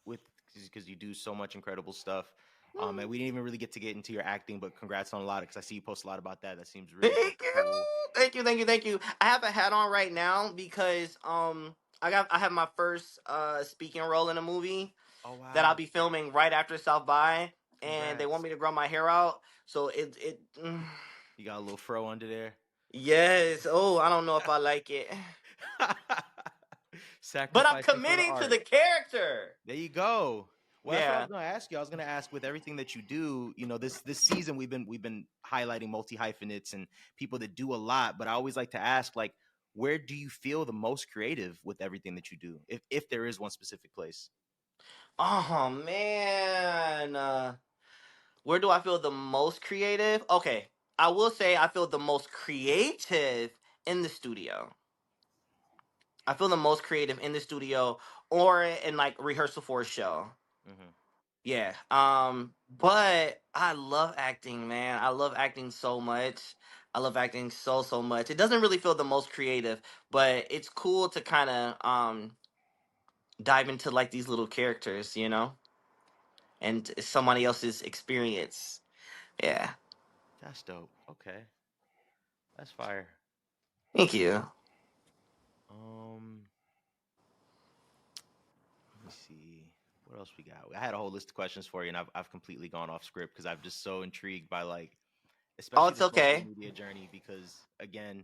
with because you do so much incredible stuff? And we didn't even really get into your acting, but congrats on a lot because I see you post a lot about that. That seems really Thank freaking you. cool. Thank you. I have a hat on right now because I have my first speaking role in a movie Oh that I'll wow! be filming right after South by, and they want Congrats. me to grow my hair out. So You got a little fro under there. yes. Oh, I don't know if I like it. But I'm Sacrificing for the committing to art. the character. There you go. Well, that's what I was Yeah. going to ask you. I was going to ask with everything that you do. This season we've been highlighting multi hyphenates and people that do a lot. But I always like to ask, like, where do you feel the most creative with everything that you do, if there is one specific place? Oh man, where do I feel the most creative? Okay, I will say I feel the most creative in the studio. I feel the most creative in the studio or in like rehearsal for a show. Hmm. Yeah. But I love acting, man. I love acting so much. I love acting so much. It doesn't really feel the most creative, but it's cool to kind of dive into like these little characters, you know, and somebody else's experience. Yeah. That's dope. Okay, that's fire. Thank you. Um, let me see what else we got. I had a whole list of questions for you, and I've completely gone off script because I'm just so intrigued by like, Oh, especially it's the social okay. media journey. Because again,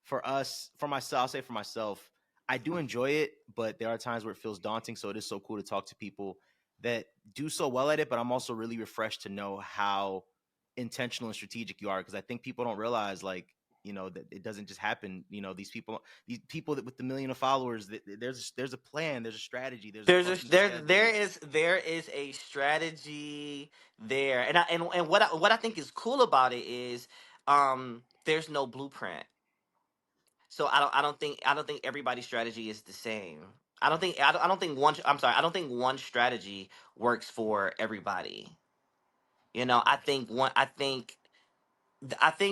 for us, for myself, I'll say for myself, I do enjoy it, but there are times where it feels daunting. So it is so cool to talk to people that do so well at it. But I'm also really refreshed to know how intentional and strategic you are, because I think people don't realize like, that it doesn't just happen. These people that with the million of followers, there's a plan, there's a strategy, there's a There's a fucking there schedule. there is a strategy there, and what I think is cool about it is there's no blueprint. So I don't think everybody's strategy is the same. Right. I don't think one I'm sorry, I don't think one strategy works for everybody. You know, I think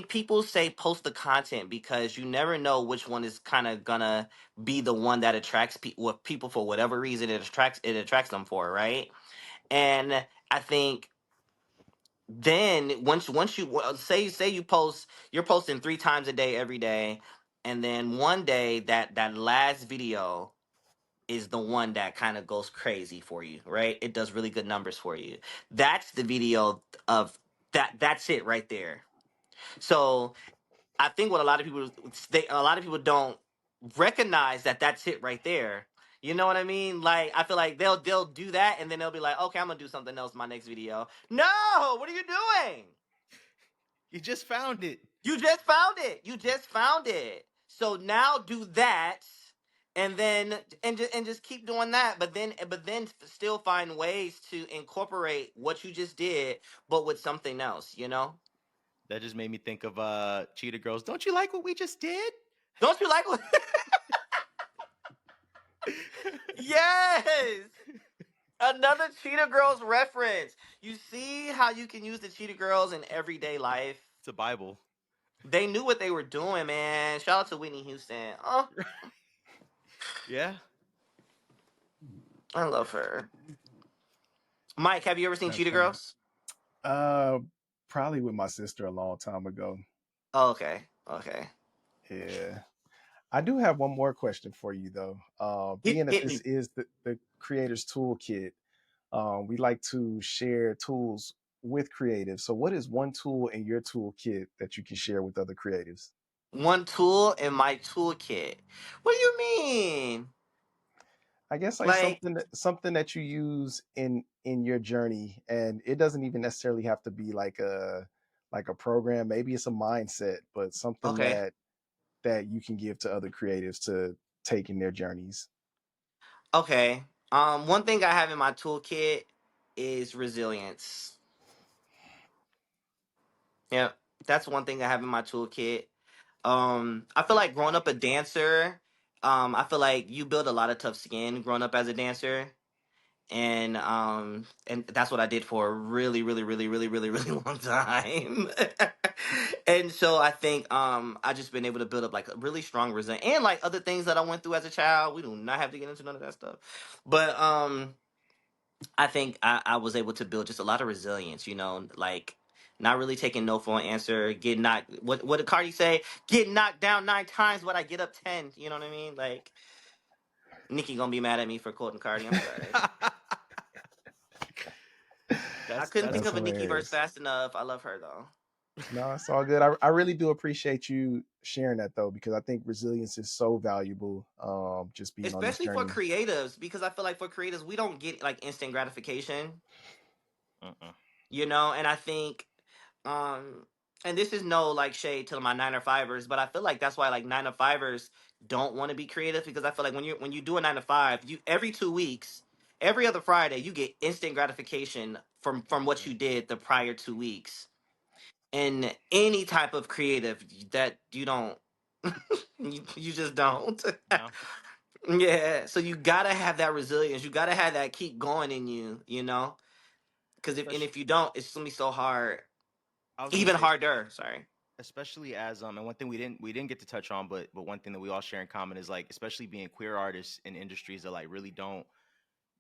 people say post the content because you never know which one is kind of gonna be the one that attracts people for whatever reason it attracts them for, right? And I think then once you say you're posting 3 times a day every day, and then one day that last video is the one that kind of goes crazy for you, right? It does really good numbers for you. That's the video of that's it right there. So I think what a lot of people don't recognize that that's it right there. You know what I mean? Like I feel like they'll do that and then they'll be like, okay, I'm gonna do something else in my next video. No, what are you doing? You just found it. You just found it. You just found it. So now do that, and then and just keep doing that. But then still find ways to incorporate what you just did, but with something else. You know? That just made me think of Cheetah Girls. Don't you like what we just did? Don't you like? Yes. Another Cheetah Girls reference. You see how you can use the Cheetah Girls in everyday life? It's a Bible. They knew what they were doing, man. Shout out to Whitney Houston. Oh, Yeah. I love her. Mike, have you ever seen That's Cheetah fire. Girls? Uh, Probably with my sister a long time ago. Oh, okay. Okay. Yeah. I do have one more question for you though. Hit, Being that hit this me. is the creator's toolkit, we like to share tools with creatives. So what is one tool in your toolkit that you can share with other creatives? One tool in my toolkit. What do you mean? I guess like Like, something that you use in your journey, and it doesn't even necessarily have to be like a program. Maybe it's a mindset, but something okay. that you can give to other creatives to take in their journeys. Okay. One thing I have in my toolkit is resilience. Yep. That's one thing I have in my toolkit. I feel like growing up a dancer, I feel like you build a lot of tough skin growing up as a dancer. And that's what I did for a really, really, really, really, really, really long time. And so I think I just been able to build up like a really strong resilience and like other things that I went through as a child. We do not have to get into none of that stuff. But I think I was able to build just a lot of resilience, like not really taking no for an answer, get knocked what did Cardi say? Get knocked down 9 times, but I get up 10. You know what I mean? Like Nikki gonna be mad at me for quoting Cardi. I'm sorry. I couldn't think That's That's of a Nicki verse hilarious. fast enough. I love her though. No, it's all good. I really do appreciate you sharing that though, because I think resilience is so valuable. Just being on this Especially for journey. creatives, because I feel like for creatives, we don't get like instant gratification, uh-uh. and I think um and this is no like shade to my 9 to 5ers, but I feel like that's why like 9 to 5ers don't want to be creative because I feel like when you do a 9 to 5, you every 2 weeks, every other Friday you get instant gratification from what you did the prior 2 weeks. And any type of creative that you don't, you just don't. No, Yeah, so you gotta have that resilience. You gotta have that keep going in you. Because especially if you don't, it's gonna be so hard, I was gonna even say, harder. Sorry. especially as and one thing we didn't get to touch on, but one thing that we all share in common is like, especially being queer artists in industries that like really don't,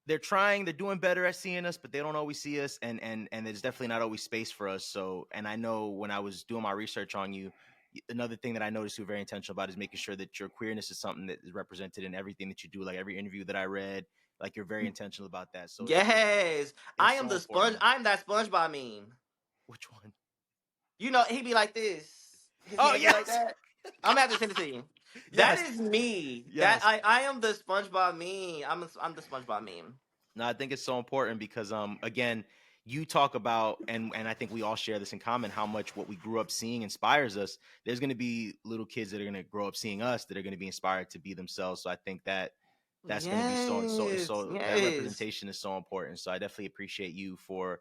they're doing better at seeing us, but they don't always see us, and there's definitely not always space for us. So, and I know when I was doing my research on you, another thing that I noticed you were very intentional about is making sure that your queerness is something that is represented in everything that you do, like every interview that I read. Like, you're very intentional about that. So Yes, I it's am so the sponge. important. I'm that SpongeBob meme. Which one? He be like this. His Oh hand be like yes, that. I'm gonna have to send it to you. That yes, is me. That yes. I am the SpongeBob meme. I'm the SpongeBob meme. No, I think it's so important because again, you talk about, and I think we all share this in common, how much what we grew up seeing inspires us. There's going to be little kids that are going to grow up seeing us that are going to be inspired to be themselves. So I think that that's going to be Yes, so that yes. representation is so important. So I definitely appreciate you for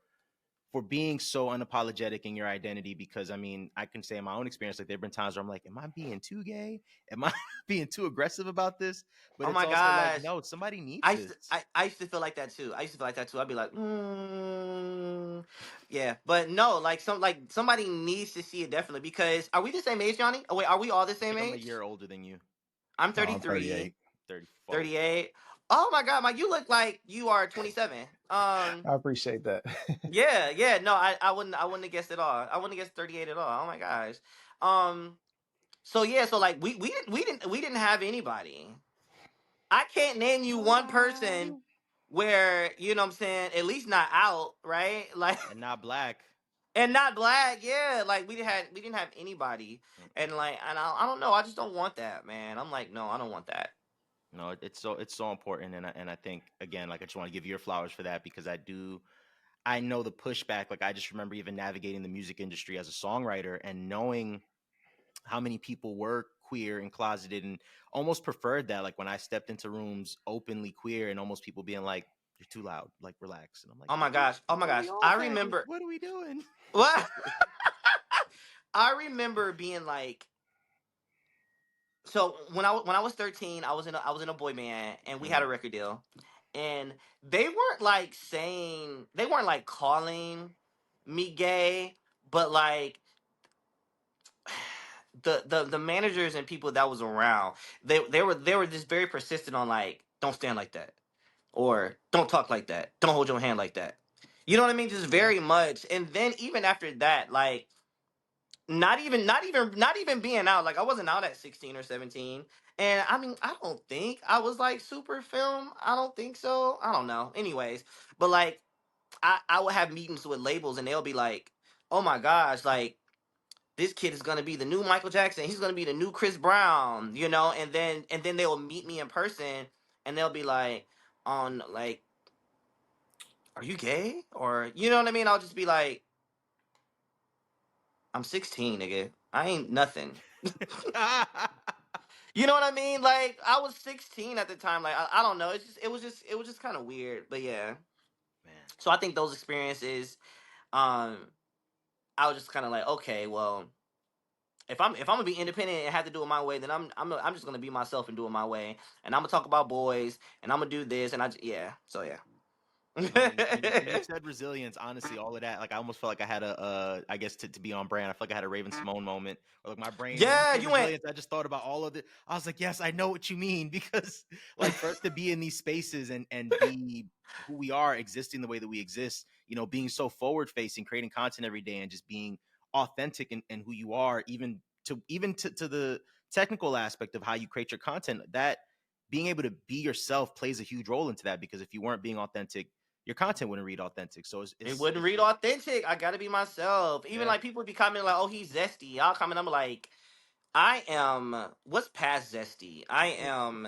being so unapologetic in your identity, because I mean, I can say in my own experience, like, there've been times where I'm like, am I being too gay? Am I being too aggressive about this? But Oh it's my also like, gosh. no, somebody needs this. I used to feel like that too. I'd be like, yeah, but no, like somebody needs to see it definitely. Because are we the same age, Johnny? Oh wait, are we all the I same think I'm a age? year older than you. I'm No, I'm 33, 38. 34. 38. Oh my God, Mike, you look like you are 27. I appreciate that. Yeah, yeah. No, I wouldn't have guessed at all. I wouldn't have guessed 38 at all. Oh my gosh. Um. So yeah, so like we didn't have anybody. I can't name you one person Nobody. where, what I'm saying, at least not out, right? Like, And not black. and not black, yeah. Like we didn't have anybody. Mm-mm. And I don't know, I just don't want that, man. I'm like, no, I don't want that. No, it's so important, and I think, again, like, I just want to give you your flowers for that, because I know the pushback. Like, I just remember even navigating the music industry as a songwriter and knowing how many people were queer and closeted and almost preferred that. Like, when I stepped into rooms openly queer, and almost people being like, "You're too loud, like, relax." And I'm like, Oh my gosh. Oh my but gosh. we all I faggots. remember What are we doing? what I remember being like, so when I was 13, I was in a boy band, and we had Mm. a record deal. And they weren't like calling me gay, but like the managers and people that was around, they were just very persistent on like, don't stand like that, or don't talk like that, don't hold your hand like that. You know what I mean? Just Yeah. very much. And then even after that, like, not even being out, like I wasn't out at 16 or 17. And I mean, I don't think I was like super film. I don't think so. I don't know. Anyways, but like I would have meetings with labels, and they'll be like, oh my gosh, like this kid is gonna be the new Michael Jackson. He's gonna be the new Chris Brown, and then they will meet me in person, and they'll be like, on like, are you gay? Or you know what I mean? I'll just be like, I'm 16, nigga. I ain't nothing. You know what I mean? Like I was 16 at the time. Like I don't know. It was just kind of weird. But yeah. Man. So I think those experiences, um, I was just kind of like, okay, well, if I'm gonna be independent and have to do it my way, then I'm just gonna be myself and do it my way, and I'm gonna talk about boys, and I'm gonna do this, and yeah. So yeah. No, when you said resilience, honestly, all of that, like, I almost felt like I had I guess, to be on brand, I feel like I had a Raven Simone moment, or like my brain, when you Yeah, said you went. resilience, I just thought about all of it. I was like, yes, I know what you mean, because, like, for us to be in these spaces and be who we are, existing the way that we exist, being so forward facing, creating content every day, and just being authentic in who you are, even to the technical aspect of how you create your content, that being able to be yourself plays a huge role into that, because if you weren't being authentic, your content wouldn't read authentic. So It it's wouldn't read authentic. I gotta be myself. Even yeah, like people be commenting like, "Oh, he's zesty." I'll comment. I'm like, I am. What's past zesty? I am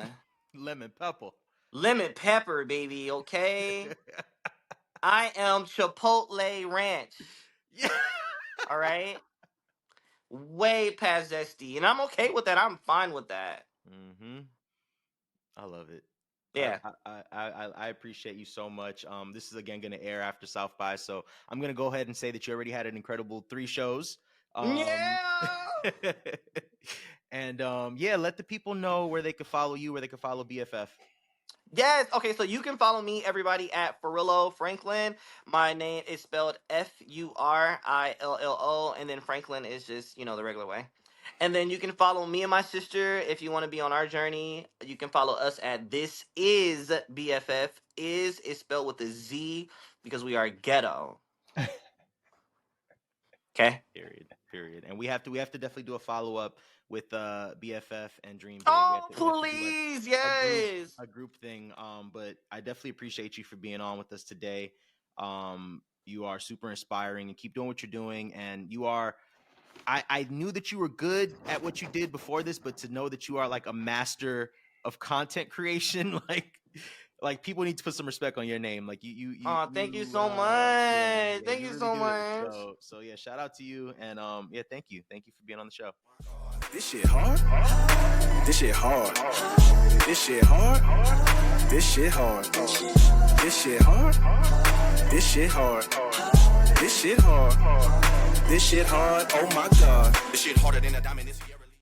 lemon pepper. lemon pepper, baby. Okay. I am Chipotle Ranch. Yeah. All right. Way past zesty, and I'm okay with that. I'm fine with that. Mm-hmm. I love it. Yeah. I appreciate you so much. This is again going to air after South by, so I'm going to go ahead and say that you already had an incredible 3 shows. Yeah. And yeah, let the people know where they can follow you, where they can follow BFF. Yes. Okay. So you can follow me, everybody, at Furillo Franklin. My name is spelled Furillo, and then Franklin is just the regular way. And then you can follow me and my sister if you want to be on our journey. You can follow us at This Is BFF. Is spelled with a Z because we are ghetto. Okay. Period. And we have to definitely do a follow up with BFF and Dream Big. Oh, we have to do, please, yes. a group thing. But I definitely appreciate you for being on with us today. You are super inspiring, and keep doing what you're doing. And you are. I knew that you were good at what you did before this, but to know that you are like a master of content creation, like people need to put some respect on your name. Like you Thank you so much. Yeah, thank you really so do. much. So yeah, shout out to you, and yeah, thank you for being on the show. This shit hard. This shit hard. This shit hard. This shit hard. This shit hard. This shit hard. This shit hard. This shit hard. Oh my god. This shit harder than a diamond in the Sierra.